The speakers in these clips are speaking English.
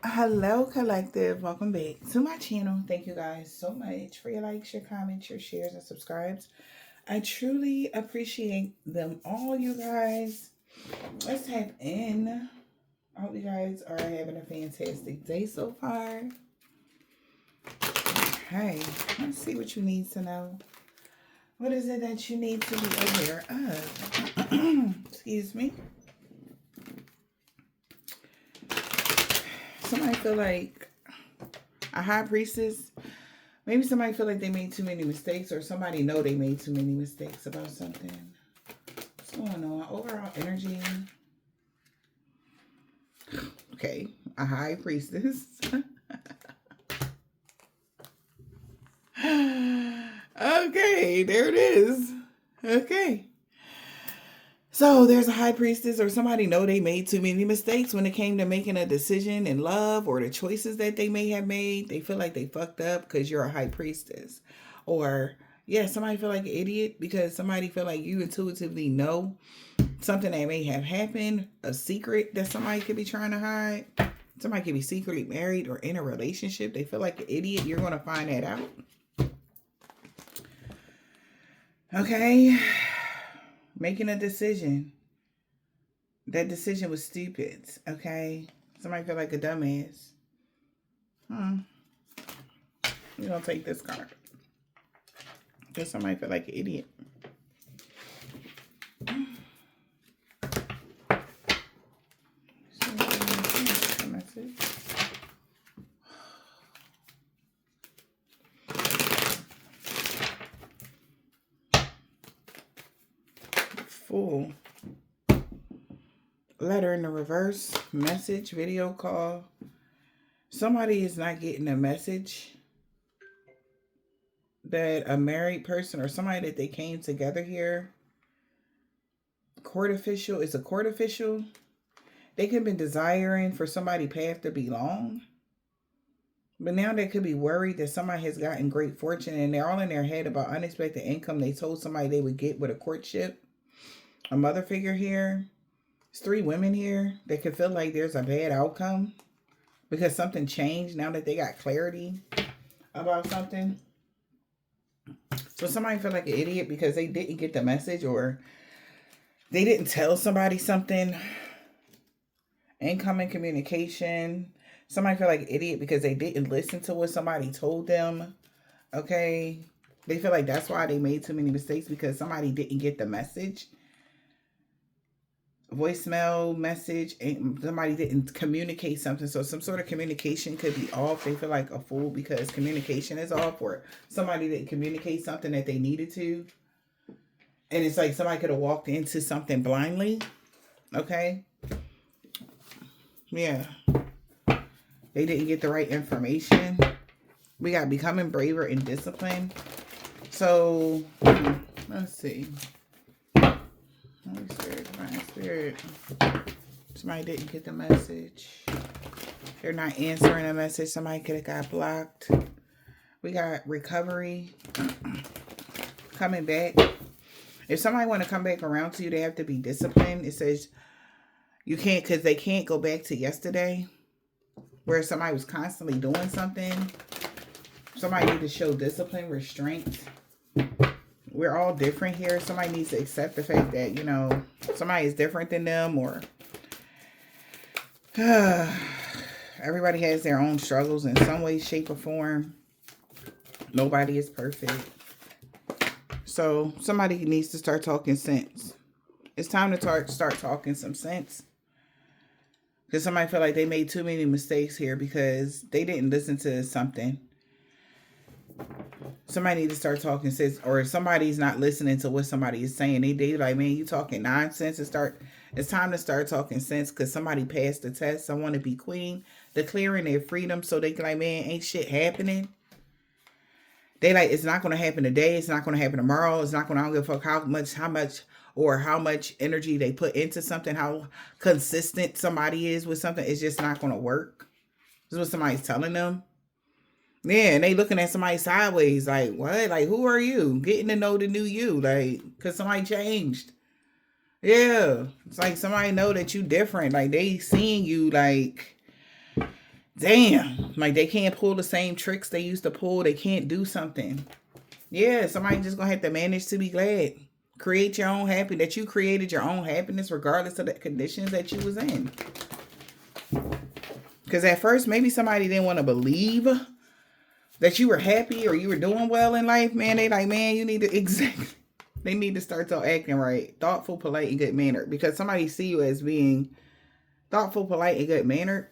Hello, collective. Welcome back to my channel. Thank you guys so much for your likes, your comments, your shares, and subscribes. I truly appreciate them all, you guys. Let's tap in. I hope you guys are having a fantastic day so far. Okay, let's see what you need to know. What is it that you need to be aware of? Excuse me. Somebody feel like a high priestess. Maybe somebody feel like they made too many mistakes, or somebody know they made too many mistakes about something. What's going on? Overall energy. Okay, a high priestess. Okay, there it is. Okay. So there's a high priestess, or somebody know they made too many mistakes when it came to making a decision in love, or the choices that they may have made. They feel like they fucked up because you're a high priestess. Or yeah, somebody feel like an idiot because somebody feel like you intuitively know something that may have happened, a secret that somebody could be trying to hide. Somebody could be secretly married or in a relationship. They feel like an idiot. You're going to find that out. Okay. Making a decision. That decision was stupid. Okay. Somebody feel like a dumbass. We're going to take this card. Because somebody feel like an idiot. Full letter in the reverse, message, video call. Somebody is not getting a message that a married person or somebody that they came together here. Court official is a court official. They could have been desiring for somebody's path to be long, but now they could be worried that somebody has gotten great fortune and they're all in their head about unexpected income they told somebody they would get with a courtship. A mother figure here. There's 3 women here that could feel like there's a bad outcome because something changed now that they got clarity about something. So somebody feel like an idiot because they didn't get the message, or they didn't tell somebody something. Incoming communication. Somebody feel like an idiot because they didn't listen to what somebody told them. Okay. They feel like that's why they made too many mistakes, because somebody didn't get the message. Voicemail message, and somebody didn't communicate something. So some sort of communication could be off. They feel like a fool because communication is off, or somebody didn't communicate something that they needed to. And it's like somebody could have walked into something blindly. Okay. Yeah. They didn't get the right information. We got becoming braver and disciplined. So let's see. Holy Spirit, Divine Spirit. Somebody didn't get the message. They're not answering a message. Somebody could have got blocked. We got recovery. Coming back. If somebody want to come back around to you, they have to be disciplined. It says you can't, because they can't go back to yesterday where somebody was constantly doing something. Somebody need to show discipline, restraint. We're all different here. Somebody needs to accept the fact that, you know, somebody is different than them, or everybody has their own struggles in some way, shape, or form. Nobody is perfect. So somebody needs to start talking sense. It's time to start talking some sense. Because somebody feel like they made too many mistakes here because they didn't listen to something. Somebody need to start talking sense, or if somebody's not listening to what somebody is saying, they like, man, you talking nonsense. It's time to start talking sense, because somebody passed the test. I want to be queen, declaring their freedom, so they can like, man, ain't shit happening. They like, it's not going to happen today. It's not going to happen tomorrow. It's not going to, I don't give a fuck how much energy they put into something, how consistent somebody is with something. It's just not going to work. This is what somebody's telling them. Yeah, and they looking at somebody sideways like, what? Like, who are you? Getting to know the new you, like, because somebody changed. Yeah, it's like somebody know that you different. Like, they seeing you, like, Damn. Like, they can't pull the same tricks they used to pull. They can't do something. Yeah, somebody just gonna have to manage to be glad. Create your own happiness. That you created your own happiness regardless of the conditions that you was in. Because at first, maybe somebody didn't want to believe that you were happy or you were doing well in life. Man, they like, man, you need to they need to start acting right. Thoughtful, polite, and good mannered. Because somebody see you as being thoughtful, polite, and good mannered.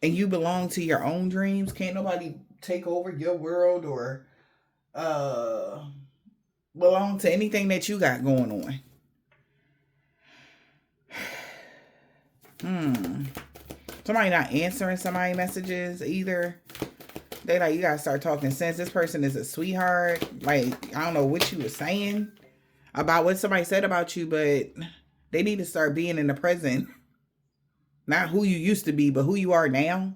And you belong to your own dreams. Can't nobody take over your world or belong to anything that you got going on. Somebody not answering somebody messages either. They like, you gotta start talking sense. This person is a sweetheart. Like, I don't know what you were saying about what somebody said about you, but they need to start being in the present. Not who you used to be, but who you are now.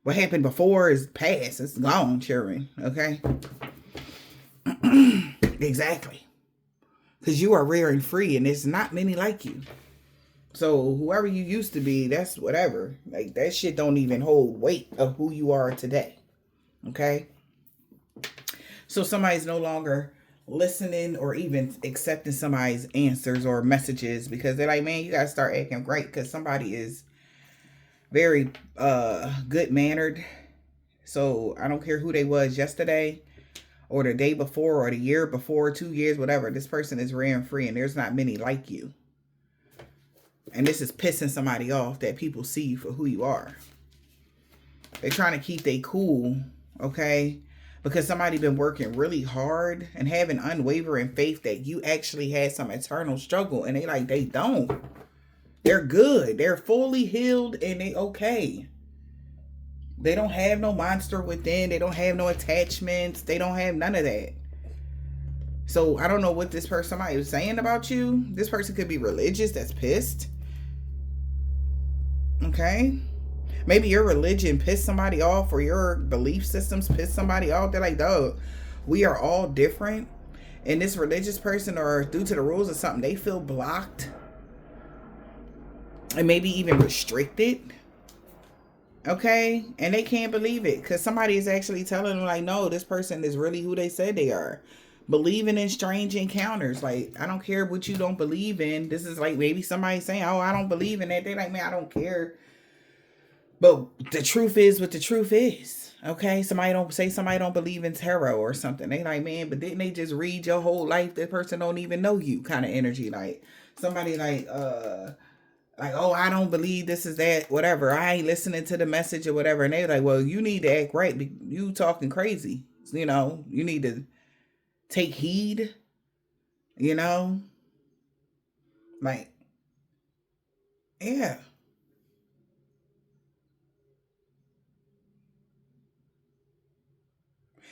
What happened before is past. It's gone, children. Okay? Exactly. Because you are rare and free, and there's not many like you. So whoever you used to be, that's whatever. Like, that shit don't even hold weight of who you are today. Okay? So somebody's no longer listening or even accepting somebody's answers or messages because they're like, man, you gotta start acting right because somebody is very good mannered. So I don't care who they was yesterday or the day before or the year before, 2 years, whatever. This person is rare and free and there's not many like you. And this is pissing somebody off that people see you for who you are. They're trying to keep they cool, okay? Because somebody been working really hard and having unwavering faith that you actually had some eternal struggle. And they don't. They're good. They're fully healed and they okay. They don't have no monster within. They don't have no attachments. They don't have none of that. So I don't know what this person, somebody was saying about you. This person could be religious that's pissed. Okay? Maybe your religion pissed somebody off or your belief systems pissed somebody off. They're like, dog, we are all different. And this religious person, or due to the rules or something, they feel blocked. And maybe even restricted. Okay? And they can't believe it. Because somebody is actually telling them, like, no, this person is really who they said they are. Believing in strange encounters. Like, I don't care what you don't believe in. This is like maybe somebody saying, oh, I don't believe in that. They're like, man, I don't care. But the truth is what the truth is. Okay? Somebody don't believe in tarot or something. They like, man, but didn't they just read your whole life? That person don't even know you kind of energy. Like, somebody like, oh, I don't believe this is that, whatever. I ain't listening to the message or whatever. And they're like, well, you need to act right. You talking crazy. You know, you need to take heed, you know, like, yeah.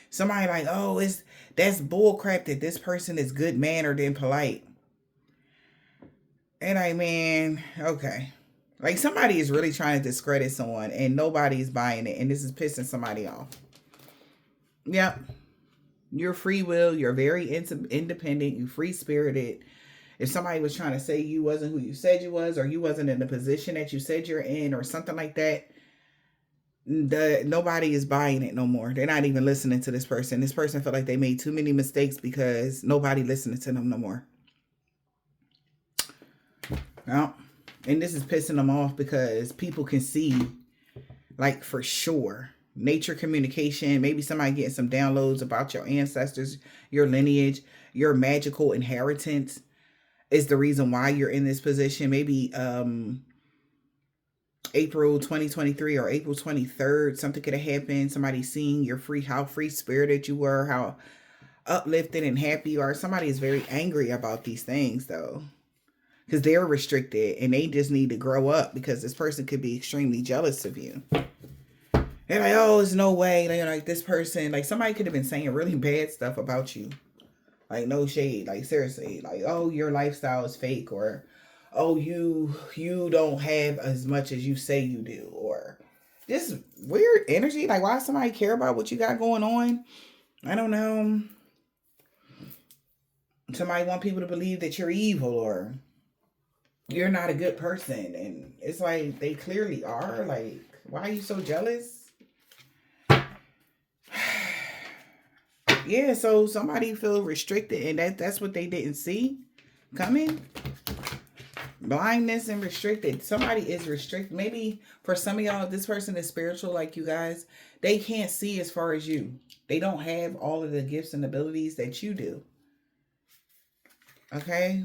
Somebody like, oh, that's bullcrap that this person is good mannered and polite. And I mean, okay. Like, somebody is really trying to discredit someone and nobody's buying it. And this is pissing somebody off. Yep. You're free will. You're very independent. You free spirited. If somebody was trying to say you wasn't who you said you was, or you wasn't in the position that you said you're in, or something like that, nobody is buying it no more. They're not even listening to this person. This person felt like they made too many mistakes because nobody listening to them no more. Well, and this is pissing them off because people can see, like, for sure, nature communication, maybe somebody getting some downloads about your ancestors, your lineage, your magical inheritance is the reason why you're in this position. Maybe April 2023 or April 23rd, something could have happened. Somebody seeing your how free spirited you were, how uplifted and happy you are. Somebody is very angry about these things though, because they're restricted and they just need to grow up because this person could be extremely jealous of you. They're like, oh, there's no way. They're like, this person, like, somebody could have been saying really bad stuff about you. Like, no shade. Like, seriously. Like, oh, your lifestyle is fake. Or, oh, you don't have as much as you say you do. Or just weird energy. Like, why somebody care about what you got going on? I don't know. Somebody want people to believe that you're evil. Or you're not a good person. And it's like, they clearly are. Like, why are you so jealous? Yeah, so somebody feel restricted, and that's what they didn't see coming. Blindness and restricted. Somebody is restricted. Maybe for some of y'all, this person is spiritual like you guys. They can't see as far as you. They don't have all of the gifts and abilities that you do. Okay?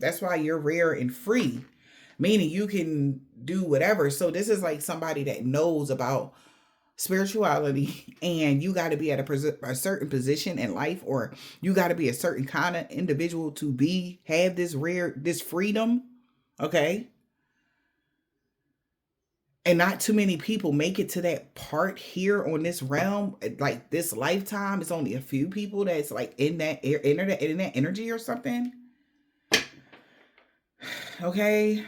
That's why you're rare and free, meaning you can do whatever. So this is like somebody that knows about spirituality, and you got to be at a certain position in life, or you got to be a certain kind of individual to have this freedom. Okay? And not too many people make it to that part here on this realm, like this lifetime. It's only a few people that's like in that in that energy or something. Okay.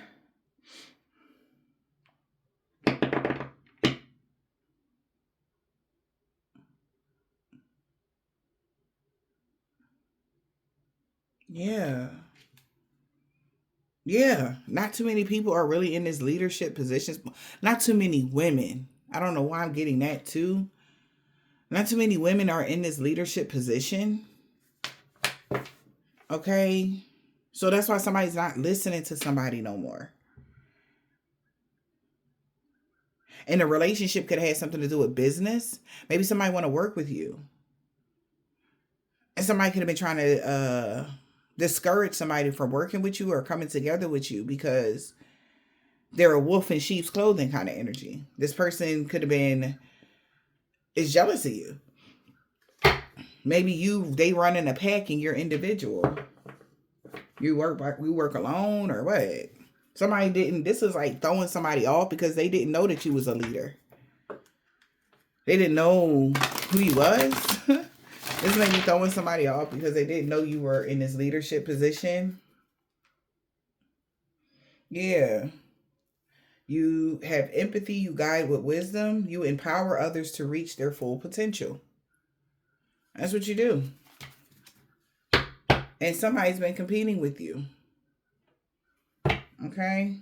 Yeah. Yeah. Not too many people are really in this leadership positions. Not too many women. I don't know why I'm getting that too. Not too many women are in this leadership position. Okay. So that's why somebody's not listening to somebody no more. And the relationship could have had something to do with business. Maybe somebody want to work with you. And somebody could have been trying to discourage somebody from working with you or coming together with you because they're a wolf in sheep's clothing kind of energy. This person could have been is jealous of you. Maybe they run in a pack and you're individual. We work alone or what? Somebody didn't. This is like throwing somebody off because they didn't know that you was a leader. They didn't know who you was. This may be throwing somebody off because they didn't know you were in this leadership position. Yeah. You have empathy, you guide with wisdom, you empower others to reach their full potential. That's what you do. And somebody's been competing with you. Okay?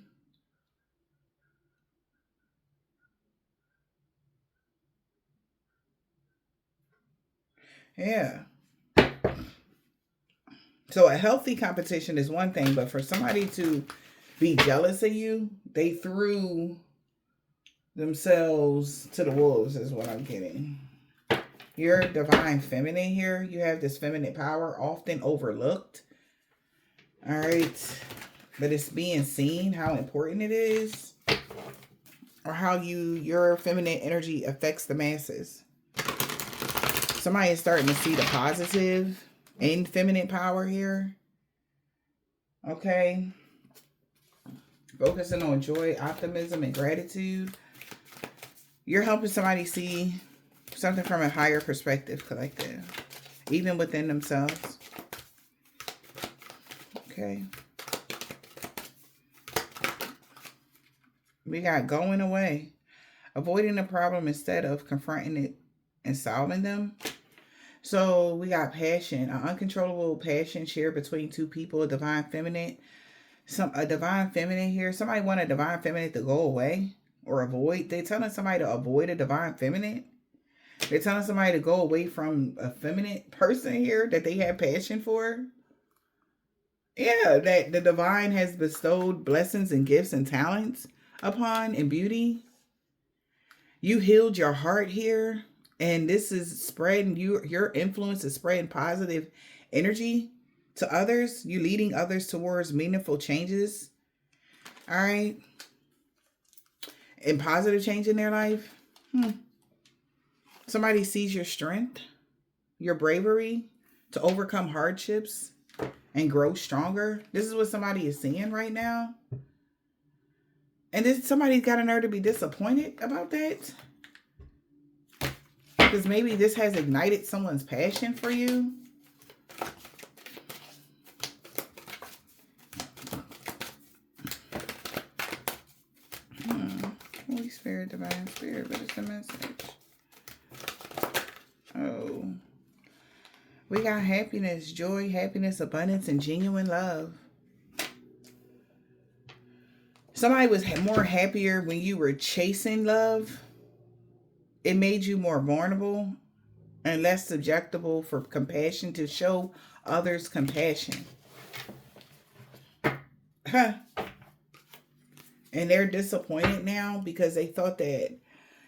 Yeah. So a healthy competition is one thing, but for somebody to be jealous of you, they threw themselves to the wolves is what I'm getting. You're divine feminine here. You have this feminine power, often overlooked. All right. But it's being seen how important it is, or how your feminine energy affects the masses. Somebody is starting to see the positive in feminine power here. Okay. Focusing on joy, optimism, and gratitude. You're helping somebody see something from a higher perspective, collective, even within themselves. Okay. We got going away. Avoiding the problem instead of confronting it and solving them. So we got passion, an uncontrollable passion shared between two people, a divine feminine. A divine feminine here. Somebody want a divine feminine to go away or avoid. They're telling somebody to avoid a divine feminine. They're telling somebody to go away from a feminine person here that they have passion for. Yeah, that the divine has bestowed blessings and gifts and talents upon and beauty. You healed your heart here, and this is spreading your influence is spreading positive energy to others. You leading others towards meaningful changes. All right. And positive change in their life. Somebody sees your strength, your bravery to overcome hardships and grow stronger. This is what somebody is seeing right now. And this somebody's got a nerve to be disappointed about that. Because maybe this has ignited someone's passion for you. Holy Spirit, Divine Spirit, what is the message? Oh. We got happiness, joy, happiness, abundance, and genuine love. Somebody was more happier when you were chasing love. It made you more vulnerable and less susceptible for compassion, to show others compassion. Huh. And they're disappointed now because they thought that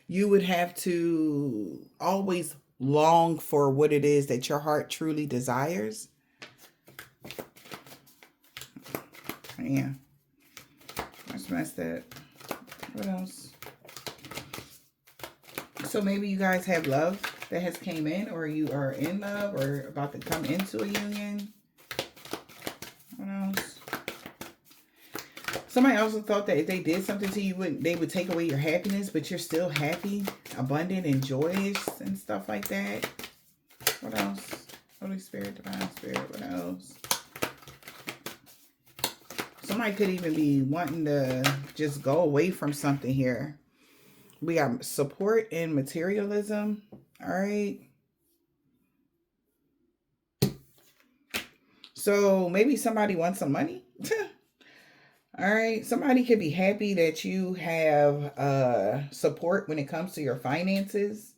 you would have to always long for what it is that your heart truly desires. Yeah. That's messed up. What else? So maybe you guys have love that has came in, or you are in love or about to come into a union. What else? Somebody also thought that if they did something to you, they would take away your happiness, but you're still happy, abundant, and joyous and stuff like that. What else? Holy Spirit, Divine Spirit, what else? Somebody could even be wanting to just go away from something here. We got support and materialism. All right. So maybe somebody wants some money. All right. Somebody could be happy that you have support when it comes to your finances.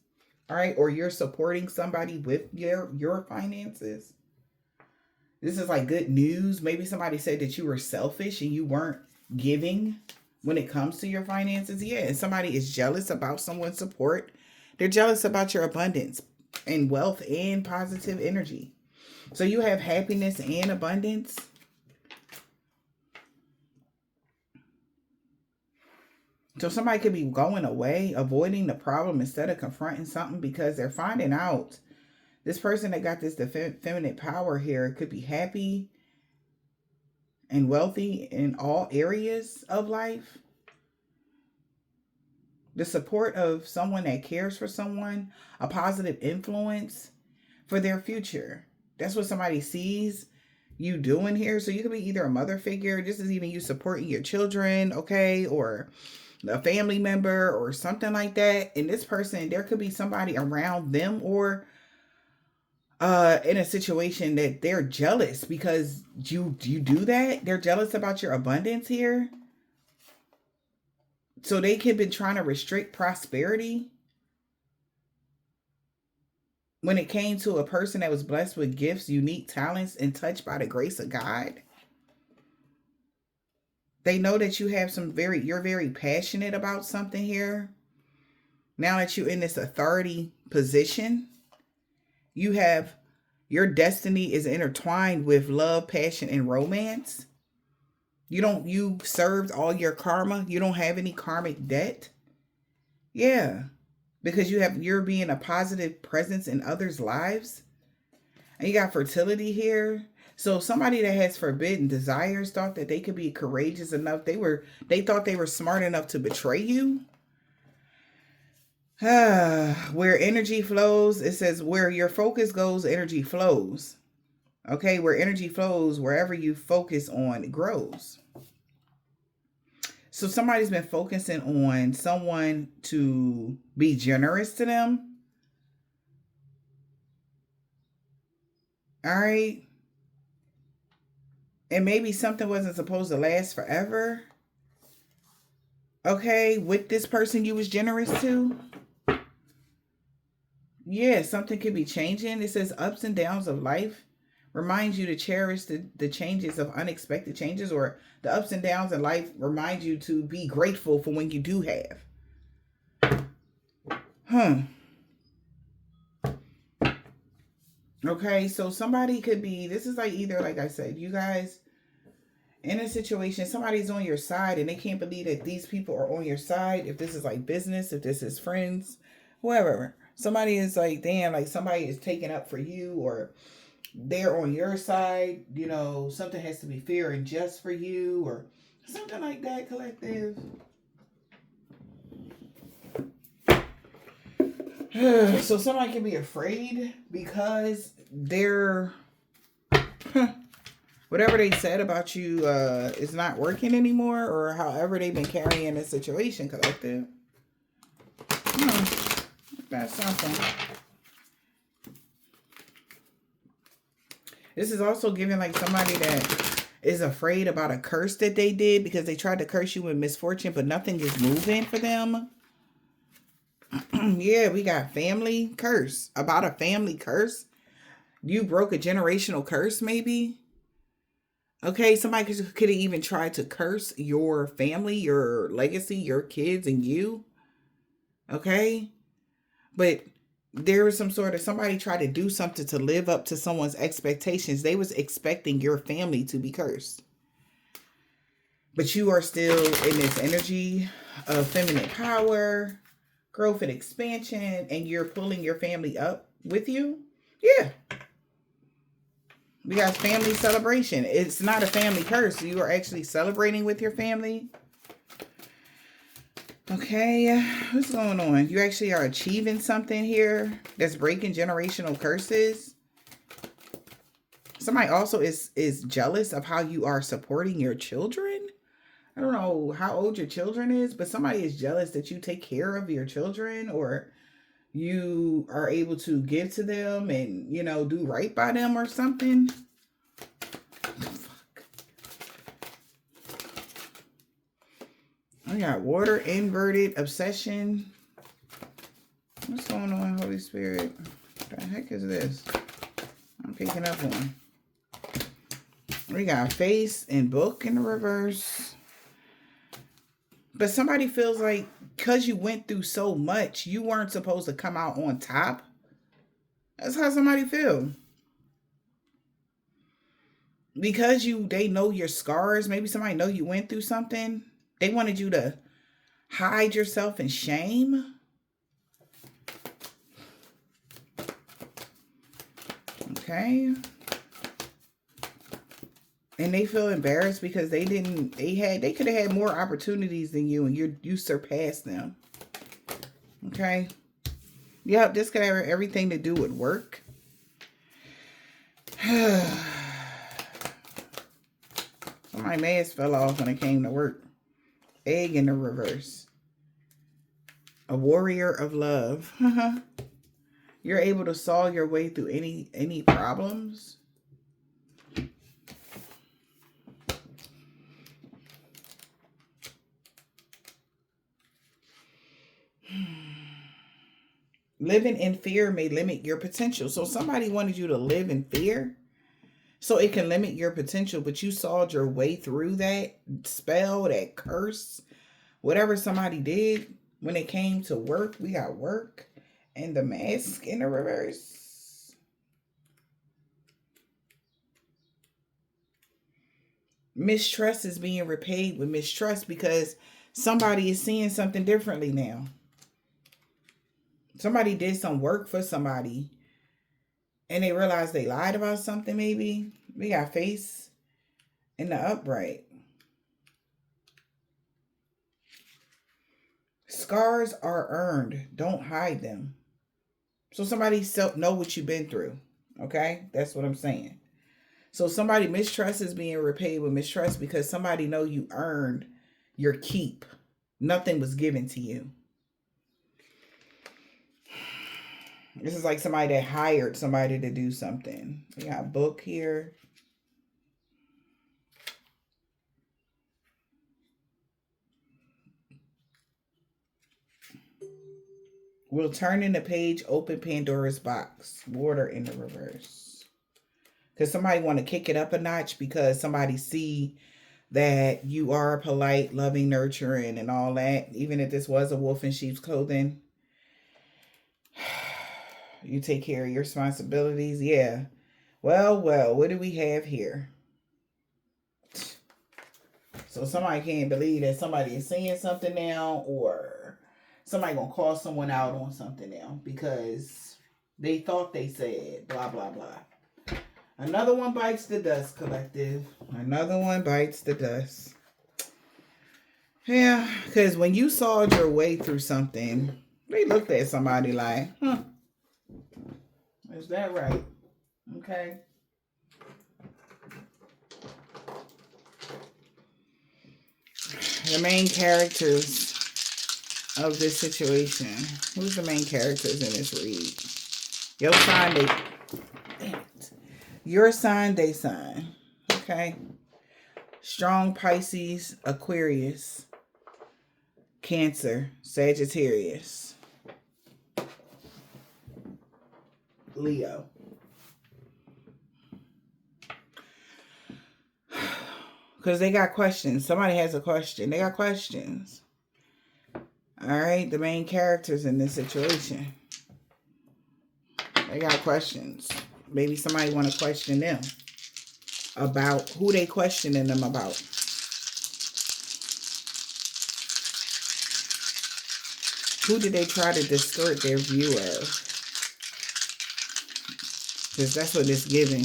All right. Or you're supporting somebody with your finances. This is like good news. Maybe somebody said that you were selfish and you weren't giving when it comes to your finances. Yeah. And somebody is jealous about someone's support. They're jealous about your abundance and wealth and positive energy. So you have happiness and abundance. So somebody could be going away, avoiding the problem instead of confronting something, because they're finding out this person that got this feminine power here could be happy and wealthy in all areas of life. The support of someone that cares for someone, a positive influence for their future. That's what somebody sees you doing here. So you could be either a mother figure, this is even you supporting your children, okay, or a family member or something like that. And this person, there could be somebody around them or in a situation that they're jealous because you do that. They're jealous about your abundance here. So they could be trying to restrict prosperity when it came to a person that was blessed with gifts, unique talents, and touched by the grace of God. They know that you have you're very passionate about something here. Now that you're in this authority position, your destiny is intertwined with love, passion, and romance. You served all your karma. You don't have any karmic debt. Yeah. Because you're being a positive presence in others' lives. And you got fertility here. So somebody that has forbidden desires thought that they could be courageous enough. They thought they were smart enough to betray you. Where energy flows, it says where your focus goes, energy flows. Okay, where energy flows, wherever you focus on, it grows. So somebody's been focusing on someone to be generous to them. All right. And maybe something wasn't supposed to last forever. Okay, with this person you was generous to. Yeah, something could be changing. It says ups and downs of life reminds you to cherish the changes of unexpected changes, or the ups and downs in life remind you to be grateful for when you do have. Okay, so somebody could be, this is like either, like I said, you guys in a situation, somebody's on your side and they can't believe that these people are on your side. If this is like business, if this is friends, whoever. Somebody is like, damn, like somebody is taking up for you, or they're on your side. You know, something has to be fair and just for you, or something like that, collective. So somebody can be afraid because they're whatever they said about you is not working anymore, or however they've been carrying the situation, collective. That's something. This is also giving like somebody that is afraid about a curse that they did because they tried to curse you with misfortune, but nothing is moving for them. Yeah, we got family curse. About a family curse. You broke a generational curse, maybe. Okay, somebody could have even tried to curse your family, your legacy, your kids, and you. Okay, but there was some sort of somebody tried to do something to live up to someone's expectations. They was expecting your family to be cursed, but you are still in this energy of feminine power, growth and expansion, and you're pulling your family up with you. Yeah, we got family celebration. It's not a family curse. You are actually celebrating with your family. Okay, what's going on? You actually are achieving something here that's breaking generational curses. Somebody also is jealous of how you are supporting your children. I don't know how old your children is, but somebody is jealous that you take care of your children, or you are able to give to them and, you know, do right by them or something. Fuck. I got water, inverted, obsession. What's going on, Holy Spirit? What the heck is this? I'm picking up one. We got face and book in the reverse. But somebody feels like because you went through so much, you weren't supposed to come out on top. That's how somebody feel. Because they know your scars. Maybe somebody know you went through something. They wanted you to hide yourself in shame. Okay. And they feel embarrassed because they could have had more opportunities than you, and you surpassed them. Okay. Yep, this could have everything to do with work. My mask fell off when it came to work. Egg in the reverse. A warrior of love. You're able to solve your way through any problems. Living in fear may limit your potential. So somebody wanted you to live in fear so it can limit your potential, but you sawed your way through that spell, that curse, whatever somebody did when it came to work. We got work and the mask in the reverse. Mistrust is being repaid with mistrust because somebody is seeing something differently now. Somebody did some work for somebody and they realized they lied about something maybe. We got face in the upright. Scars are earned. Don't hide them. So somebody know what you've been through. Okay? That's what I'm saying. So somebody mistrust is being repaid with mistrust because somebody know you earned your keep. Nothing was given to you. This is like somebody that hired somebody to do something. We got book here. We'll turn in the page, open Pandora's box. Water in the reverse. Because somebody want to kick it up a notch because somebody see that you are polite, loving, nurturing, and all that. Even if this was a wolf in sheep's clothing. You take care of your responsibilities. Yeah. Well, what do we have here? So somebody can't believe that somebody is saying something now, or somebody gonna call someone out on something now because they thought they said blah, blah, blah. Another one bites the dust, collective. Another one bites the dust. Yeah, because when you sawed your way through something, they looked at somebody like, is that right? Okay. The main characters of this situation. Who's the main characters in this read? Your sign, damn it. Your sign, they sign. Okay. Strong Pisces, Aquarius, Cancer, Sagittarius, Leo. Because they got questions. Somebody has a question. They got questions. All right. The main characters in this situation. They got questions. Maybe somebody want to question them about who they questioning them about. Who did they try to distort their view of? Because that's what it's giving.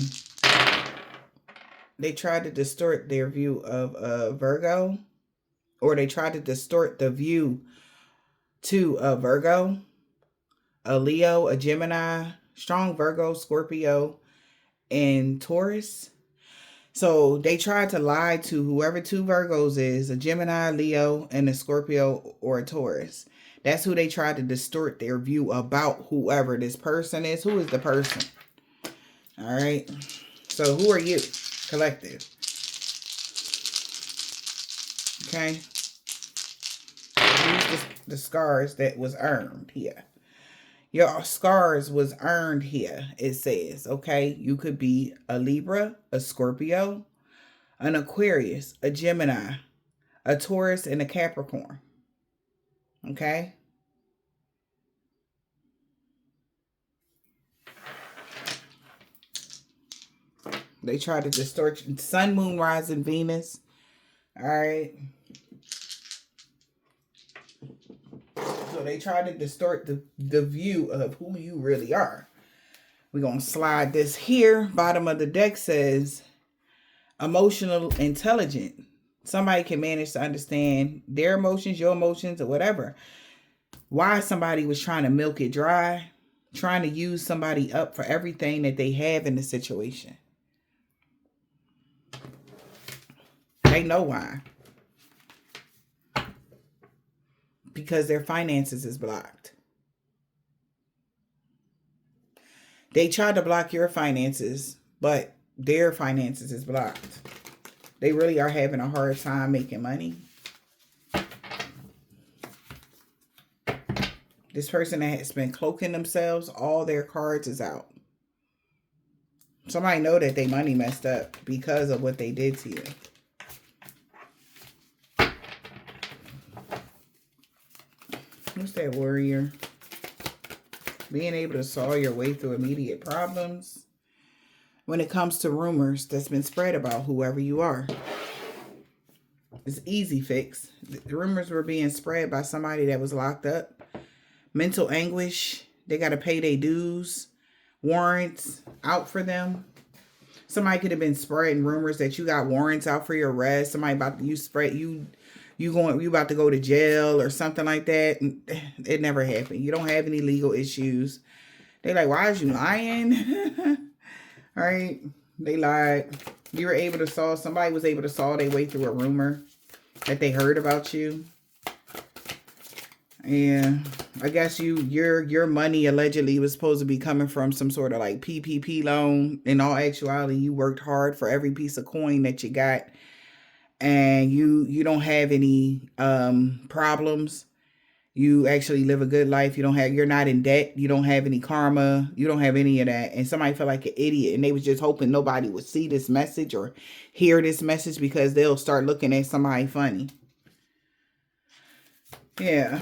They tried to distort their view of Virgo. Or they tried to distort the view to a Virgo, a Leo, a Gemini, strong Virgo, Scorpio, and Taurus. So they tried to lie to whoever two Virgos is, a Gemini, Leo, and a Scorpio or a Taurus. That's who they tried to distort their view about whoever this person is. Who is the person? All right. So who are you? Collective. Okay. Use the scars that was earned here. Your scars was earned here, it says. Okay. You could be a Libra, a Scorpio, an Aquarius, a Gemini, a Taurus, and a Capricorn. Okay. They try to distort Sun, Moon, Rising, Venus. All right. So they try to distort the view of who you really are. We're going to slide this here. Bottom of the deck says emotional intelligent. Somebody can manage to understand their emotions, your emotions, or whatever. Why somebody was trying to milk it dry. Trying to use somebody up for everything that they have in the situation. They know why. Because their finances is blocked. They tried to block your finances, but their finances is blocked. They really are having a hard time making money. This person that has been cloaking themselves, all their cards is out. Somebody know that their money messed up because of what they did to you. Who's that warrior? Being able to saw your way through immediate problems. When it comes to rumors that's been spread about whoever you are. It's easy fix. The rumors were being spread by somebody that was locked up. Mental anguish. They got to pay their dues. Warrants out for them. Somebody could have been spreading rumors that you got warrants out for your arrest. Somebody about to you about to go to jail or something like that. It never happened. You don't have any legal issues. They're like, why is you lying? All right. They lied. You were able to solve, somebody was able to solve their way through a rumor that they heard about you. Yeah. I guess your money allegedly was supposed to be coming from some sort of like PPP loan. In all actuality, you worked hard for every piece of coin that you got. And you don't have any problems. You actually live a good life. You're not in debt. You don't have any karma. You don't have any of that. And somebody felt like an idiot. And they was just hoping nobody would see this message or hear this message because they'll start looking at somebody funny. Yeah.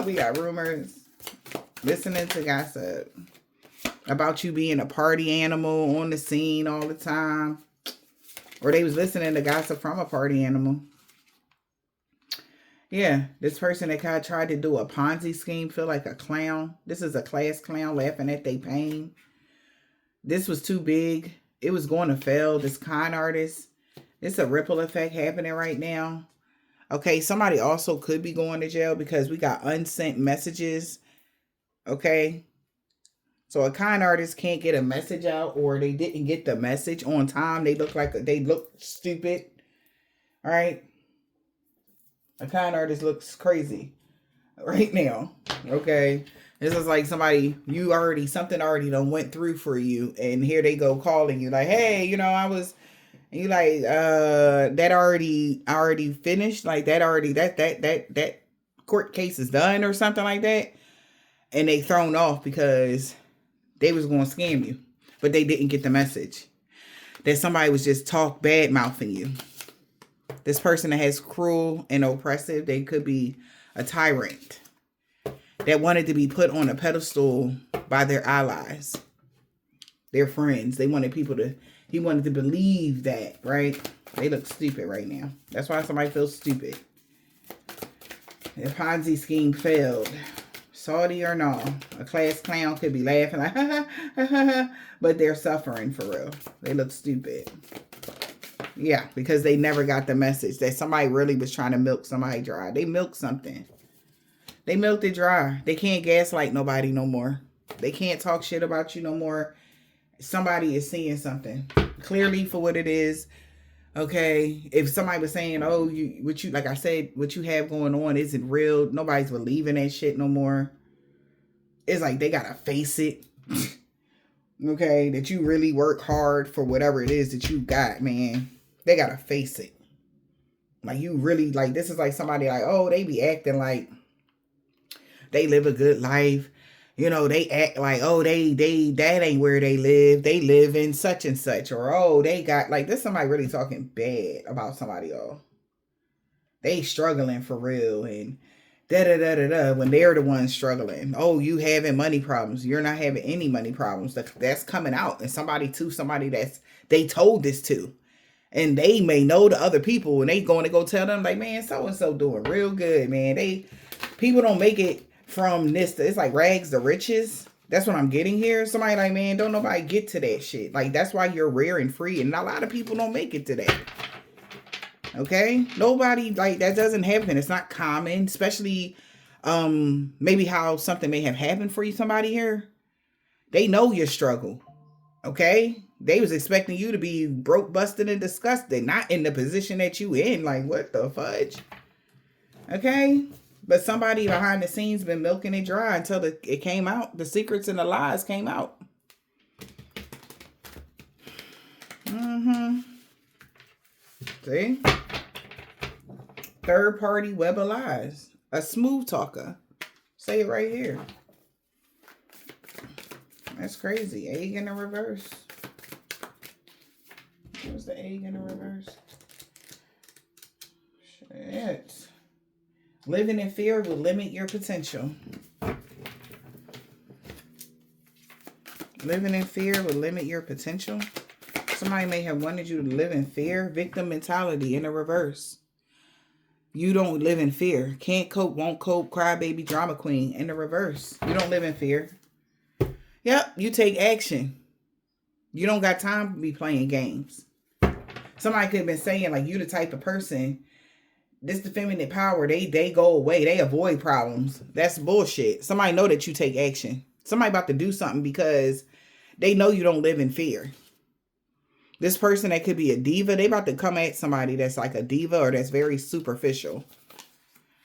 We got rumors. Listening to gossip. About you being a party animal on the scene all the time. Or they was listening to gossip from a party animal. Yeah, this person that kind of tried to do a Ponzi scheme feel like a clown. This is a class clown laughing at their pain. This was too big. It was going to fail. This con artist. It's a ripple effect happening right now. Okay, somebody also could be going to jail because we got unsent messages. Okay. So a con artist can't get a message out or they didn't get the message on time. They look stupid. All right. A con artist looks crazy right now. Okay. This is like somebody, something already done went through for you. And here they go calling you like, hey, I was, And you like, that already finished? Like that court case is done or something like that? And they thrown off because they was going to scam you. But they didn't get the message that somebody was just bad mouthing you. This person that has cruel and oppressive, they could be a tyrant that wanted to be put on a pedestal by their allies, their friends. He wanted to believe that, right? They look stupid right now. That's why somebody feels stupid. The Ponzi scheme failed. Saudi or no, a class clown could be laughing like, ha, ha, ha, ha, ha, but they're suffering for real. They look stupid. Yeah, because they never got the message that somebody really was trying to milk somebody dry. They milked something. They milked it dry. They can't gaslight nobody no more. They can't talk shit about you no more. Somebody is seeing something clearly for what it is. Okay, if somebody was saying, "Oh, like I said, what you have going on isn't real," nobody's believing that shit no more. It's like they gotta face it. Okay, that you really work hard for whatever it is that you got, man. They gotta face it. Like you really, like this is like somebody like, oh, they be acting like they live a good life. You know, they act like, oh, they that ain't where they live. They live in such and such. Or, oh, they got, like, this somebody really talking bad about somebody, oh. They struggling for real. And da-da-da-da-da, when they're the ones struggling. Oh, you having money problems. You're not having any money problems. That's coming out. And somebody that's, they told this to. And they may know the other people. And they going to go tell them, like, man, so-and-so doing real good, man. People don't make it from this it's like rags to riches. That's what I'm getting here. Somebody like, man, don't nobody get to that shit. Like, that's why you're rare and free, and a lot of people don't make it to that. Okay, nobody, like, that doesn't happen. It's not common, especially maybe how something may have happened for you. Somebody here, they know your struggle. Okay, they was expecting you to be broke, busted, and disgusted, not in the position that you in. Like, what the fudge? Okay. But somebody behind the scenes been milking it dry until it came out. The secrets and the lies came out. See? Third party web of lies. A smooth talker. Say it right here. That's crazy. Egg in the reverse. What was the egg in the reverse? Shit. Living in fear will limit your potential. Living in fear will limit your potential. Somebody may have wanted you to live in fear. Victim mentality in the reverse. You don't live in fear. Can't cope, won't cope, crybaby, drama queen in the reverse. You don't live in fear. Yep, you take action. You don't got time to be playing games. Somebody could have been saying, like, you the type of person, this the feminine power, they go away. They avoid problems. That's bullshit. Somebody know that you take action. Somebody about to do something because they know you don't live in fear. This person that could be a diva, they about to come at somebody that's like a diva or that's very superficial.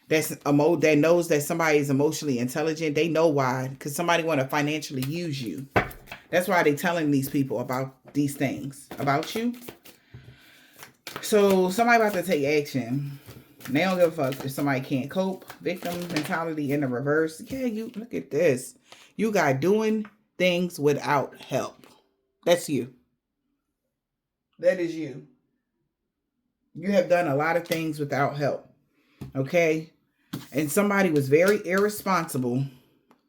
That knows that somebody is emotionally intelligent. They know why. Because somebody want to financially use you. That's why they telling these people about these things. About you. So somebody about to take action. They don't give a fuck if somebody can't cope. Victim mentality in the reverse. Yeah, you look at this. You got doing things without help. That's you. That is you. You have done a lot of things without help. Okay? And somebody was very irresponsible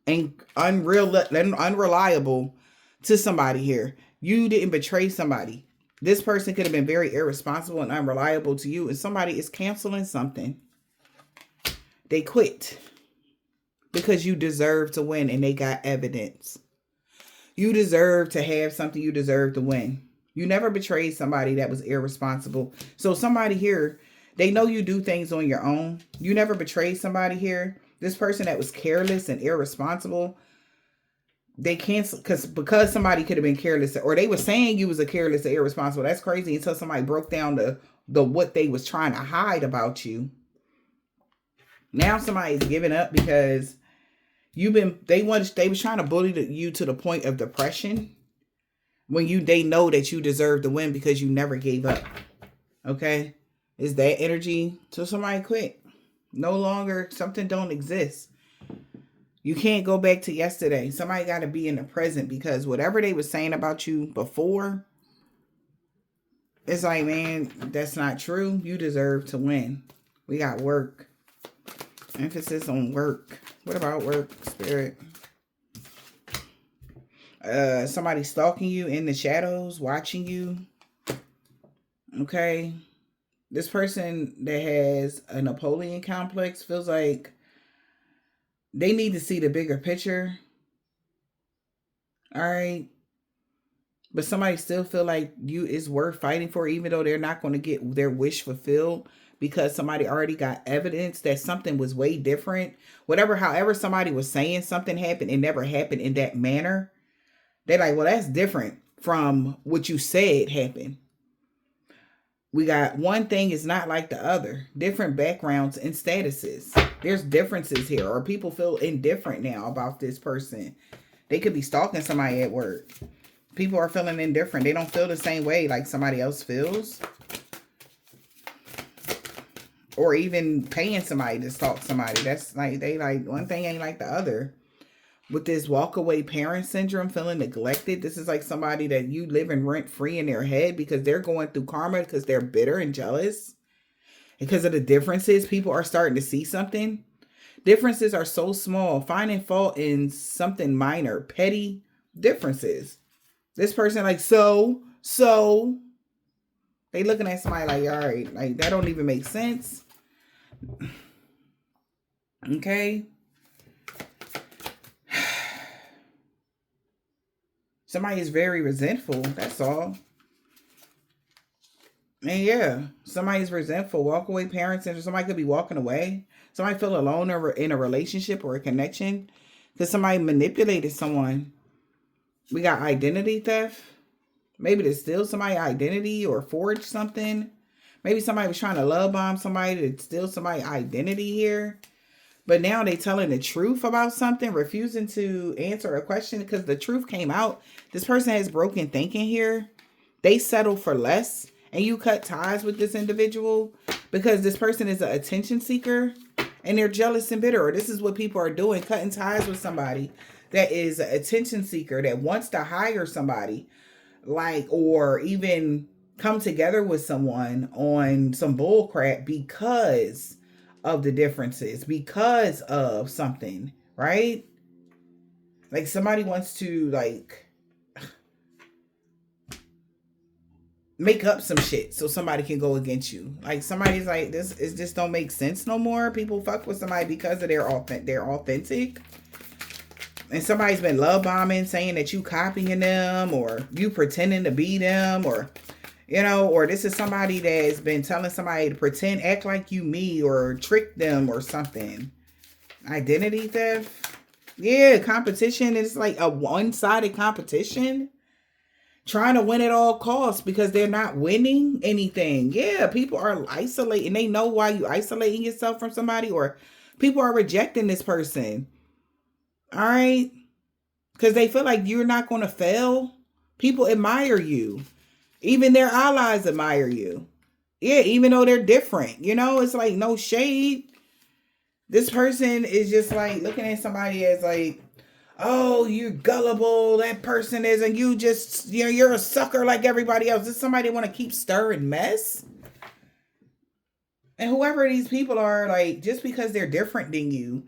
and unreliable to somebody here. You didn't betray somebody. This person could have been very irresponsible and unreliable to you, and somebody is canceling something. They quit because you deserve to win, and they got evidence. You deserve to have something. You deserve to win. You never betrayed somebody that was irresponsible. So somebody here, they know you do things on your own. You never betrayed somebody here. This person that was careless and irresponsible, they cancel because somebody could have been careless, or they were saying you was a careless or irresponsible. That's crazy until somebody broke down the what they was trying to hide about you. Now somebody's giving up because they was trying to bully you to the point of depression. when they know that you deserve to win because you never gave up. Okay? Is that energy? So somebody quit. No longer, something don't exist. You can't go back to yesterday. Somebody got to be in the present, because whatever they were saying about you before, it's like, man, that's not true. You deserve to win. We got work. Emphasis on work. What about work, Spirit? Somebody stalking you in the shadows, watching you. Okay. This person that has a Napoleon complex feels like they need to see the bigger picture. All right. But somebody still feel like you is worth fighting for, even though they're not going to get their wish fulfilled, because somebody already got evidence that something was way different. However somebody was saying something happened, it never happened in that manner. They're like, well, that's different from what you said happened. We got one thing is not like the other. Different backgrounds and statuses. There's differences here, or people feel indifferent now about this person. They could be stalking somebody at work. People are feeling indifferent. They don't feel the same way like somebody else feels. Or even paying somebody to stalk somebody. That's like, they like, one thing ain't like the other. With this walkaway parent syndrome, feeling neglected, this is like somebody that you living rent free in their head because they're going through karma because they're bitter and jealous. Because of the differences, people are starting to see something. Differences are so small. Finding fault in something minor, petty differences. This person like, so they looking at somebody like, all right, like that don't even make sense. Okay. Somebody is very resentful. That's all. And yeah, somebody's resentful. Walk away parents, and somebody could be walking away. Somebody feel alone or in a relationship or a connection because somebody manipulated someone. We got identity theft. Maybe to steal somebody's identity or forge something. Maybe somebody was trying to love bomb somebody to steal somebody's identity here. But now they telling the truth about something, refusing to answer a question because the truth came out. This person has broken thinking here. They settle for less, and you cut ties with this individual because this person is an attention seeker and they're jealous and bitter. Or this is what people are doing, cutting ties with somebody that is an attention seeker that wants to hire somebody, like, or even come together with someone on some bull crap because of the differences, because of something, right? Like somebody wants to like make up some shit so somebody can go against you. Like somebody's like, this is just don't make sense no more. People fuck with somebody because of they're authentic. And somebody's been love bombing, saying that you copying them or you pretending to be them, or you know, or this is somebody that's been telling somebody to pretend, act like you me, or trick them or something. Identity theft. Yeah, competition is like a one-sided competition. Trying to win at all costs because they're not winning anything. Yeah, people are isolating. They know why you isolating yourself from somebody, or people are rejecting this person. All right? Because they feel like you're not going to fail. People admire you. Even their allies admire you. Yeah, even though they're different. You know, it's like no shade. This person is just like looking at somebody as like, oh, you're gullible. That person is, and you just, you know, you're a sucker like everybody else. Is somebody want to keep stirring mess? And whoever these people are, like, just because they're different than you,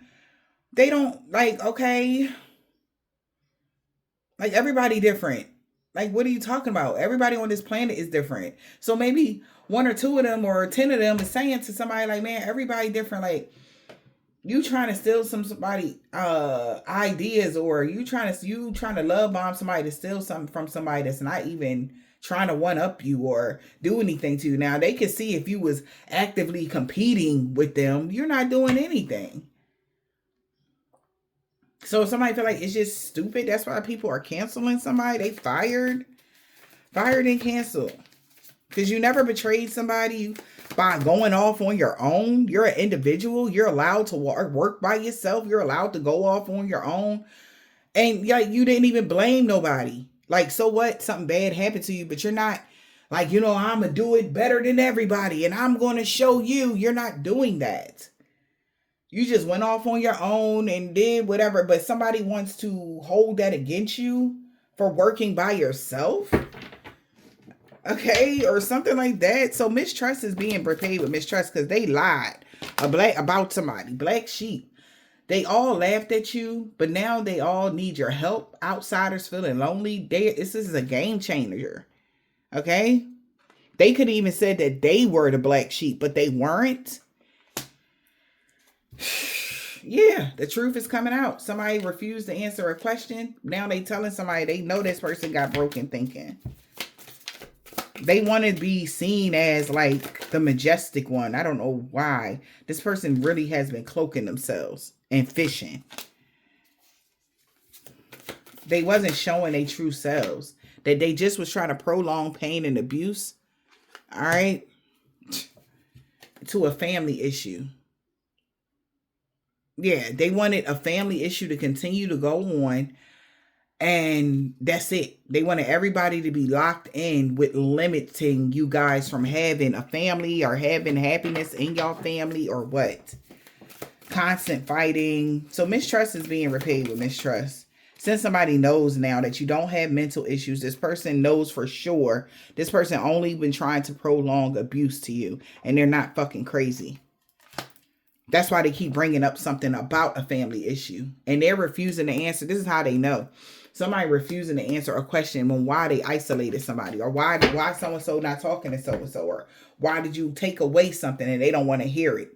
they don't, like, okay. Like, everybody different. Like, what are you talking about? Everybody on this planet is different. So maybe one or two of them or 10 of them is saying to somebody like, man, everybody different. Like, you trying to steal somebody ideas, or you trying to love bomb somebody to steal something from somebody that's not even trying to one up you or do anything to you. Now they can see if you was actively competing with them, you're not doing anything. So if somebody feel like it's just stupid, that's why people are canceling somebody. They fired and canceled. Because you never betrayed somebody by going off on your own. You're an individual. You're allowed to work by yourself. You're allowed to go off on your own. And like, you didn't even blame nobody. Like, so what? Something bad happened to you, but you're not like, you know, I'm going to do it better than everybody and I'm going to show you. You're not doing that. You just went off on your own and did whatever, but somebody wants to hold that against you for working by yourself. Okay, or something like that. So mistrust is being repaid with mistrust because they lied about somebody. Black sheep. They all laughed at you, but now they all need your help. Outsiders feeling lonely. This is a game changer. Okay? They could even said that they were the black sheep, but they weren't. Yeah, the truth is coming out. Somebody refused to answer a question. Now they telling somebody they know this person got broken thinking. They want to be seen as like the majestic one. I don't know why. This person really has been cloaking themselves and fishing. They wasn't showing their true selves. That they just was trying to prolong pain and abuse. All right. To a family issue. Yeah, they wanted a family issue to continue to go on. And that's it. They wanted everybody to be locked in with limiting you guys from having a family or having happiness in your family or what. Constant fighting. So mistrust is being repaid with mistrust. Since somebody knows now that you don't have mental issues, this person knows for sure this person only been trying to prolong abuse to you. And they're not fucking crazy. That's why they keep bringing up something about a family issue. And they're refusing to answer. This is how they know. Somebody refusing to answer a question on why they isolated somebody. Or why so-and-so not talking to so-and-so. Or why did you take away something and they don't want to hear it.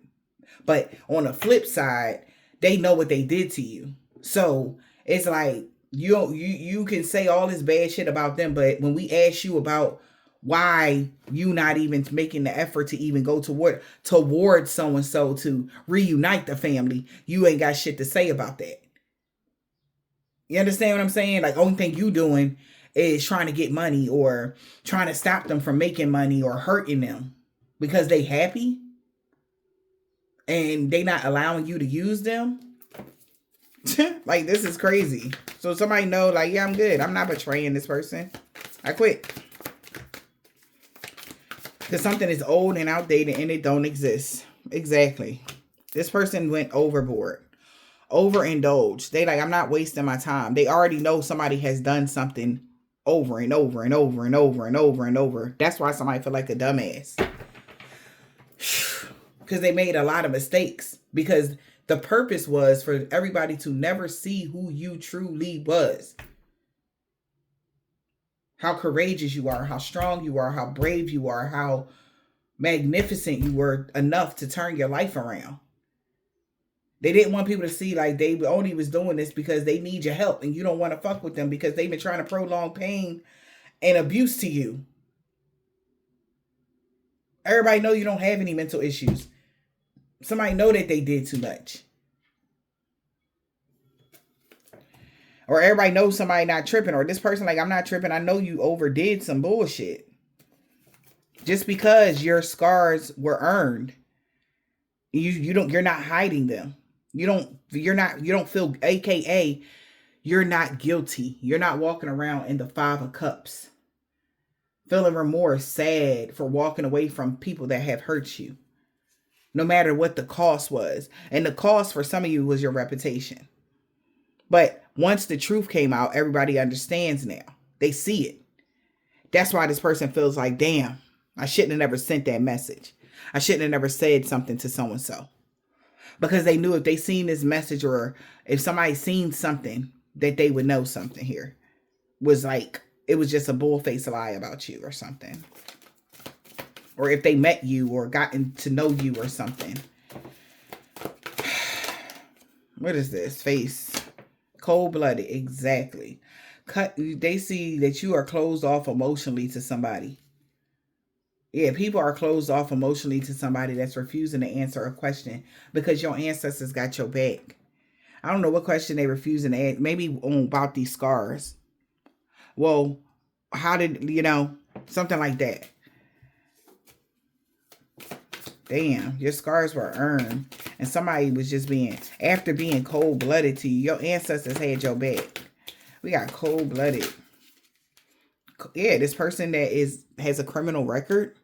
But on the flip side, they know what they did to you. So it's like you can say all this bad shit about them. But when we ask you about why you not even making the effort to even go toward so-and-so to reunite the family, you ain't got shit to say about that. You understand what I'm saying? Like, only thing you doing is trying to get money or trying to stop them from making money or hurting them because they happy and they not allowing you to use them. Like, this is crazy. So somebody know, like, yeah, I'm good. I'm not betraying this person. I quit. Because something is old and outdated and it don't exist. Exactly. This person went overboard. Overindulged. They like, I'm not wasting my time. They already know somebody has done something over and over and over and over and over and over. That's why somebody feel like a dumbass. Because they made a lot of mistakes. Because the purpose was for everybody to never see who you truly was. How courageous you are, how strong you are, how brave you are, how magnificent you were enough to turn your life around. They didn't want people to see like they only was doing this because they need your help and you don't want to fuck with them because they've been trying to prolong pain and abuse to you. Everybody know you don't have any mental issues. Somebody know that they did too much. Or everybody knows somebody not tripping. Or this person like, I'm not tripping. I know you overdid some bullshit. Just because your scars were earned. You're not hiding them. You don't feel, AKA, you're not guilty. You're not walking around in the 5 of Cups. Feeling remorse, sad for walking away from people that have hurt you. No matter what the cost was. And the cost for some of you was your reputation. But once the truth came out, everybody understands now. They see it. That's why this person feels like, damn, I shouldn't have never sent that message. I shouldn't have never said something to so-and-so. Because they knew if they seen this message or if somebody seen something, that they would know something here. Was like, it was just a bull-faced lie about you or something. Or if they met you or gotten to know you or something. What is this? Face. Cold-blooded. Exactly. They see that you are closed off emotionally to somebody. Yeah, people are closed off emotionally to somebody that's refusing to answer a question because your ancestors got your back. I don't know what question they refusing to ask. Maybe about these scars. Well, how did, something like that. Damn, your scars were earned. And somebody was just after being cold-blooded to you, your ancestors had your back. We got cold-blooded. yeah, this person that has a criminal record.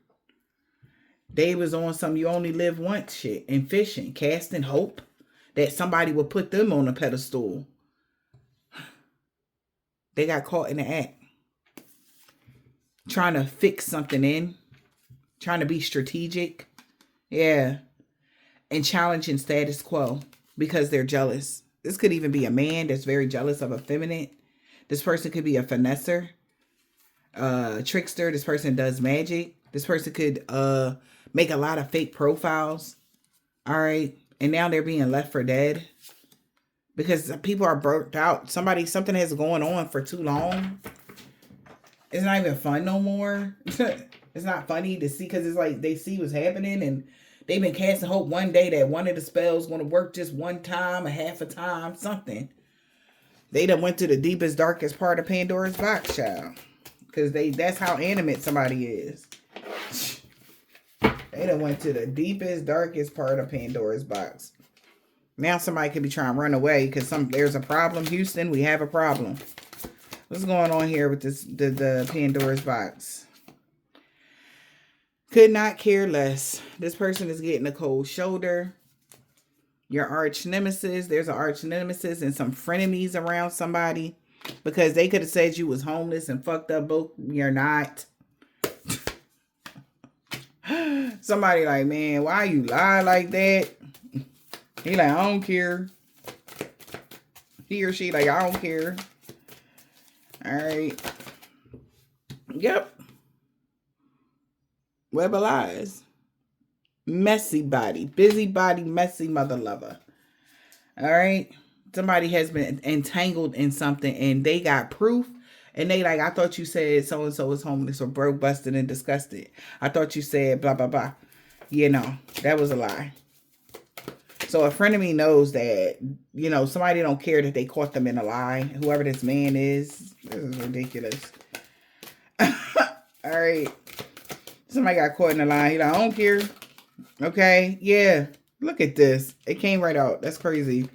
They was on some you only live once shit and fishing, casting hope that somebody would put them on a pedestal. They got caught in the act. Trying to fix something in. Trying to be strategic. Yeah. And challenging status quo because they're jealous. This could even be a man that's very jealous of a feminine. This person could be a finesser, trickster. This person does magic. This person could make a lot of fake profiles. All right. And now they're being left for dead because people are burnt out. Something has going on for too long. It's not even fun no more. It's not funny to see because it's like they see what's happening and they've been casting hope one day that one of the spells going to work just one time, a half a time, something. They done went to the deepest, darkest part of Pandora's box, child. Because that's how animate somebody is. They done went to the deepest, darkest part of Pandora's box. Now somebody could be trying to run away because there's a problem. Houston, we have a problem. What's going on here with this the Pandora's box? Could not care less. This person is getting a cold shoulder. Your arch nemesis. There's an arch nemesis and some frenemies around somebody. Because they could have said you was homeless and fucked up. Both you're not. Somebody like, man, why you lie like that? He like, I don't care. He or she like, I don't care. All right. Yep. Web of lies. Messy body. Busy body, messy mother lover. All right. Somebody has been entangled in something and they got proof. And they like, I thought you said so-and-so was homeless or broke, busted, and disgusted. I thought you said blah, blah, blah. You know, that was a lie. So a friend of me knows that, you know, somebody don't care that they caught them in a lie. Whoever this man is, this is ridiculous. All right. Somebody got caught in a lie. He like, I don't care. Okay. Yeah. Look at this. It came right out. That's crazy.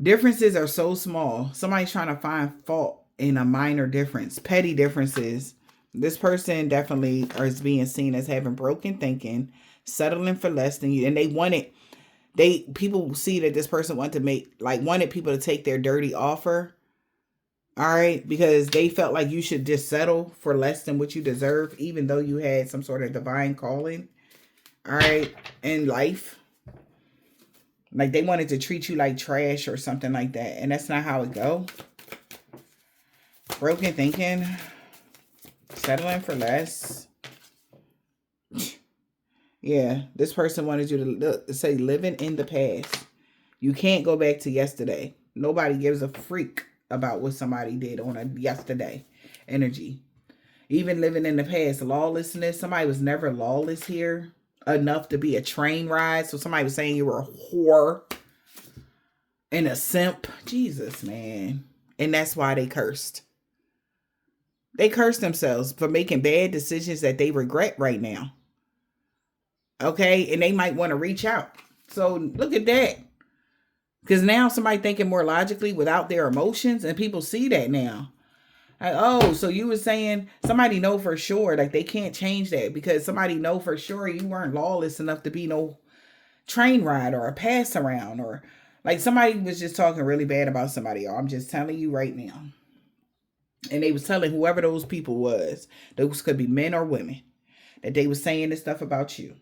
Differences are so small. Somebody's trying to find fault in a minor difference. Petty differences. This person definitely is being seen as having broken thinking, settling for less than you. And people see that this person wanted people to take their dirty offer. All right. Because they felt like you should just settle for less than what you deserve, even though you had some sort of divine calling. All right. In life. Like they wanted to treat you like trash or something like that. And that's not how it go. Broken thinking. Settling for less. Yeah. This person wanted you to say living in the past. You can't go back to yesterday. Nobody gives a freak about what somebody did on a yesterday energy. Even living in the past. Lawlessness. Somebody was never lawless here enough to be a train ride. So somebody was saying you were a whore and a simp. Jesus, man. And that's why they cursed. They cursed themselves for making bad decisions that they regret right now. Okay. And they might want to reach out. So look at that. Because now somebody thinking more logically without their emotions, and people see that now. Like, oh, so you were saying somebody know for sure, like they can't change that because somebody know for sure you weren't lawless enough to be no train ride or a pass around, or like somebody was just talking really bad about somebody. Y'all. I'm just telling you right now. And they was telling whoever those people was, those could be men or women, that they was saying this stuff about you.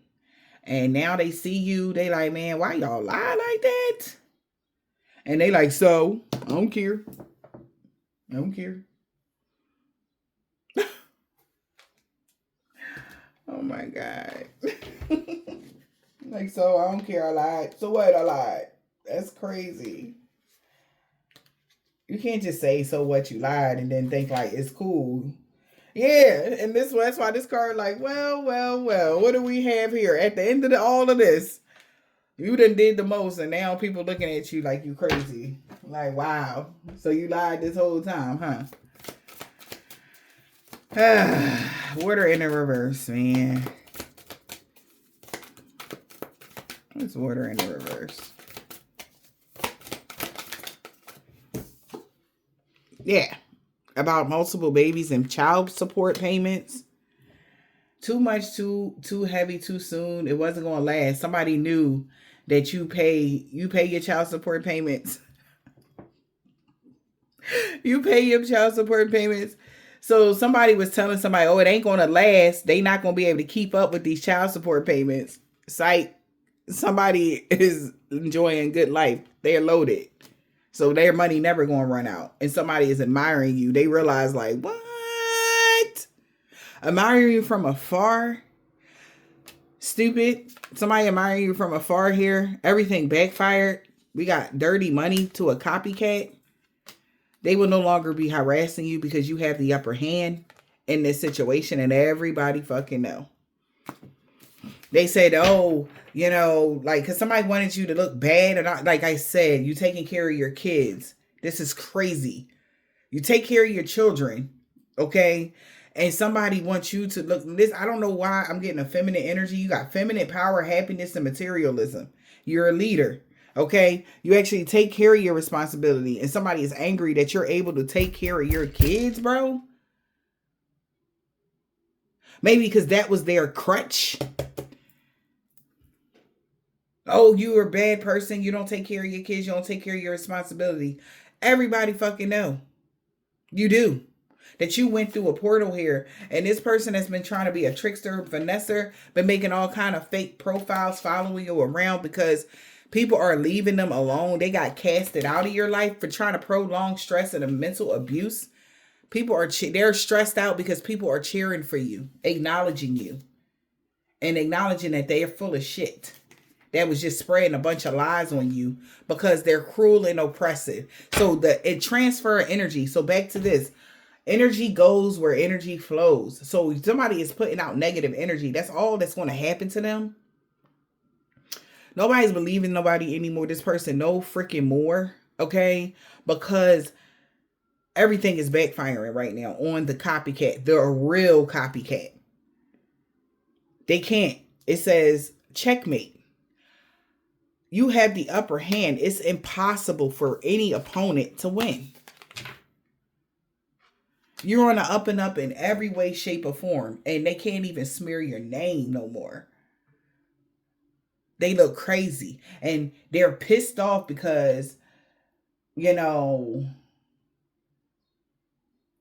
And now they see you, they like, man, why y'all lie like that? And they like, so, I don't care. I don't care. Oh my God. Like, so I don't care, I lied. So what, I lied? That's crazy. You can't just say, so what, you lied, and then think like it's cool. Yeah, and that's why this card like, well, what do we have here? At the end of all of this, you done did the most, and now people looking at you like you crazy. Like, wow. So you lied this whole time, huh? Water in the reverse, man. What's water in the reverse? Yeah. about multiple babies and child support payments. Too much, too heavy, too soon. It wasn't going to last. Somebody knew that you pay your child support payments. You pay your child support payments. So somebody was telling somebody, oh, it ain't going to last. They not going to be able to keep up with these child support payments. Psych. Somebody is enjoying good life. They're loaded. So their money never going to run out. And somebody is admiring you. They realize like, what? Admiring you from afar? Stupid. Somebody admiring you from afar here. Everything backfired. We got dirty money to a copycat. They will no longer be harassing you because you have the upper hand in this situation, and everybody fucking know. They said, oh, you know, like, because somebody wanted you to look bad. And like I said, you taking care of your kids. This is crazy. You take care of your children, okay? And somebody wants you to look this. I don't know why I'm getting a feminine energy. You got feminine power, happiness, and materialism. You're a leader. Okay, you actually take care of your responsibility, and somebody is angry that you're able to take care of your kids, bro. Maybe because that was their crutch. Oh, you're a bad person. You don't take care of your kids. You don't take care of your responsibility. Everybody fucking know. You do. That you went through a portal here, and this person has been trying to be a trickster, finesser, been making all kind of fake profiles, following you around because people are leaving them alone. They got casted out of your life for trying to prolong stress and a mental abuse. People are, they're stressed out because people are cheering for you, acknowledging you, and acknowledging that they are full of shit. That was just spreading a bunch of lies on you because they're cruel and oppressive. So it transfer energy. So back to this. Energy goes where energy flows. So if somebody is putting out negative energy, that's all that's going to happen to them. Nobody's believing nobody anymore. This person no freaking more. Okay? Because everything is backfiring right now on the copycat. They're a real copycat. They can't. It says checkmate. You have the upper hand. It's impossible for any opponent to win. You're on the up and up in every way, shape, or form. And they can't even smear your name no more. They look crazy. And they're pissed off because, you know,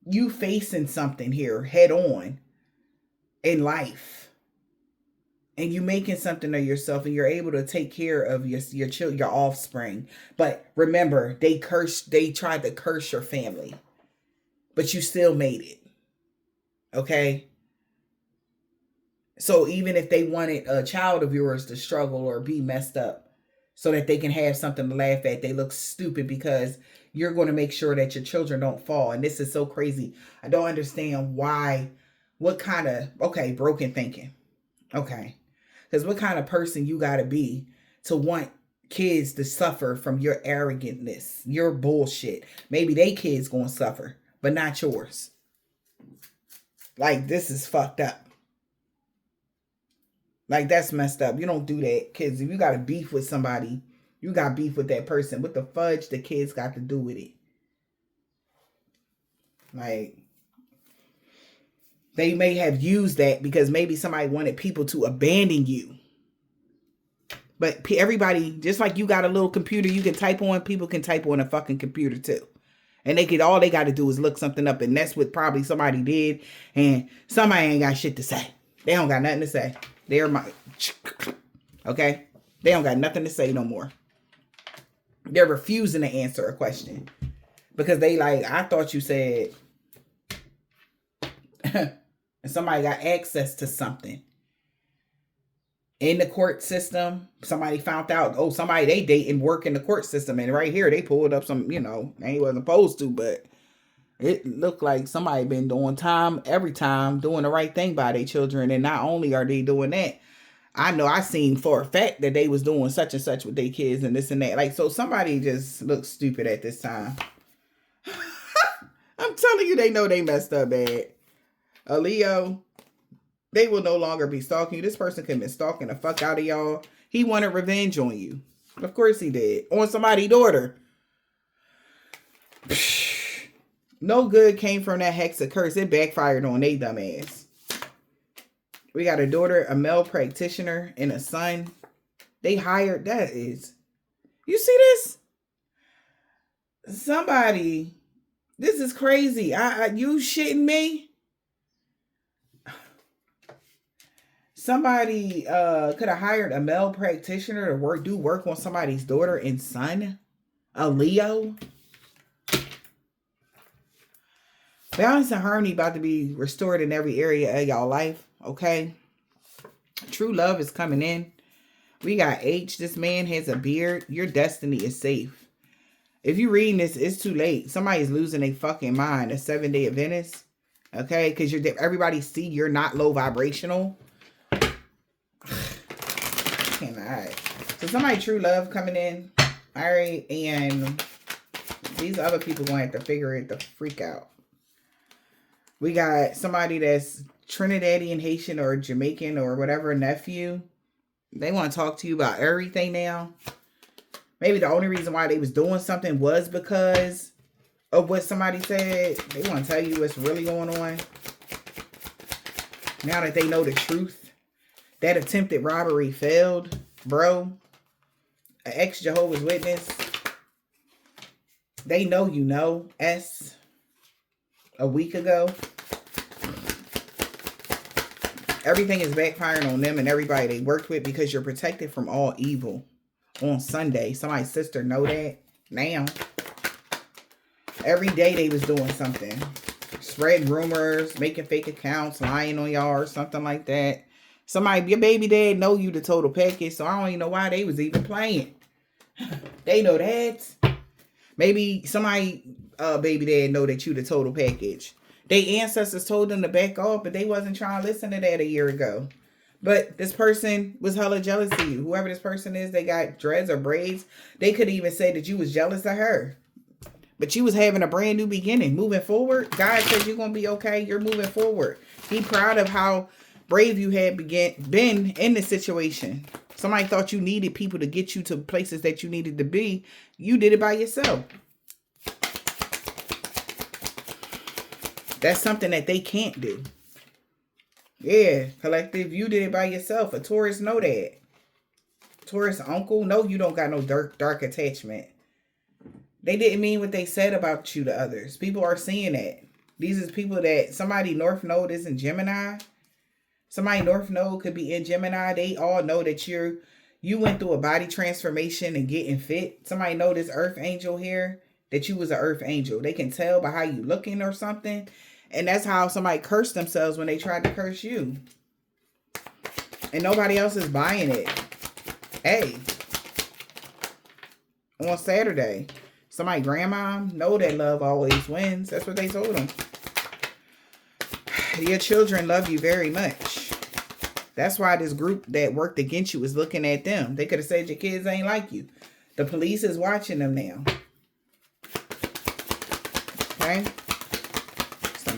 you facing something here head on in life. And you making something of yourself, and you're able to take care of your children, your offspring. But remember, they tried to curse your family. But you still made it. Okay? So even if they wanted a child of yours to struggle or be messed up so that they can have something to laugh at, they look stupid because you're going to make sure that your children don't fall. And this is so crazy. I don't understand why. What kind of, okay, broken thinking. Okay. Because what kind of person you got to be to want kids to suffer from your arrogantness, your bullshit. Maybe they kids going to suffer, but not yours. Like, this is fucked up. Like, that's messed up. You don't do that. Kids, if you got a beef with somebody, you got beef with that person. What the fudge the kids got to do with it? Like, they may have used that because maybe somebody wanted people to abandon you. But everybody, just like you got a little computer you can type on, people can type on a fucking computer too. And all they got to do is look something up, and that's what probably somebody did, and somebody ain't got shit to say. They don't got nothing to say. Okay? They don't got nothing to say no more. They're refusing to answer a question. Because they like, I thought you said, and somebody got access to something. In the court system, somebody found out, oh, somebody they date and work in the court system. And right here, they pulled up some, you know, they wasn't supposed to, but it looked like somebody been doing time every time, doing the right thing by their children. And not only are they doing that, I know I seen for a fact that they was doing such and such with their kids and this and that. Like, so somebody just looks stupid at this time. I'm telling you, they know they messed up bad. A Leo, they will no longer be stalking you. This person could have been stalking the fuck out of y'all. He wanted revenge on you. Of course he did. On somebody's daughter. No good came from that hexa curse. It backfired on they dumb ass. We got a daughter, a male practitioner, and a son. They hired, that is. You see this? Somebody, this is crazy. You shitting me? Somebody could have hired a male practitioner to do work on somebody's daughter and son. A Leo. Balance and harmony about to be restored in every area of y'all life. Okay. True love is coming in. We got H. This man has a beard. Your destiny is safe. If you're reading this, it's too late. Somebody's losing their fucking mind. A 7-day Adventist. Okay. Because everybody see you're not low vibrational. Cannot. So somebody true love coming in. All right. And these other people going to have to figure it the freak out. We got somebody that's Trinidadian, Haitian, or Jamaican, or whatever nephew. They want to talk to you about everything now. Maybe the only reason why they was doing something was because of what somebody said. They want to tell you what's really going on. Now that they know the truth. That attempted robbery failed, bro. An ex-Jehovah's Witness. They know you know. S. A week ago. Everything is backfiring on them and everybody they worked with because you're protected from all evil. On Sunday, somebody's sister know that now. Every day they was doing something. Spreading rumors, making fake accounts, lying on y'all or something like that. Somebody, your baby dad know you the total package, so I don't even know why they was even playing. They know that. Maybe somebody baby dad know that you the total package. They ancestors told them to back off, but they wasn't trying to listen to that a year ago. But this person was hella jealous of you. Whoever this person is, they got dreads or braids. They could even say that you was jealous of her. But you was having a brand new beginning. Moving forward, God says you're going to be okay. You're moving forward. Be proud of how brave you had been in the situation. Somebody thought you needed people to get you to places that you needed to be. You did it by yourself. That's something that they can't do. Yeah, collective, you did it by yourself. A Taurus know that. Taurus uncle, no, you don't got no dark attachment. They didn't mean what they said about you to others. People are seeing that. These is people that somebody North Node is in Gemini. Somebody North Node could be in Gemini. They all know that you went through a body transformation and getting fit. Somebody know this Earth Angel here, that you was an Earth Angel. They can tell by how you looking or something. And that's how somebody cursed themselves when they tried to curse you. And nobody else is buying it. Hey. On Saturday, somebody grandma know that love always wins. That's what they told them. Your children love you very much. That's why this group that worked against you is looking at them. They could have said your kids ain't like you. The police is watching them now. Okay?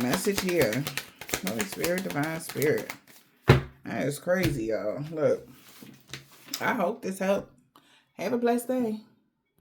Message here. Holy Spirit, Divine Spirit. That is crazy, y'all. Look, I hope this helped. Have a blessed day.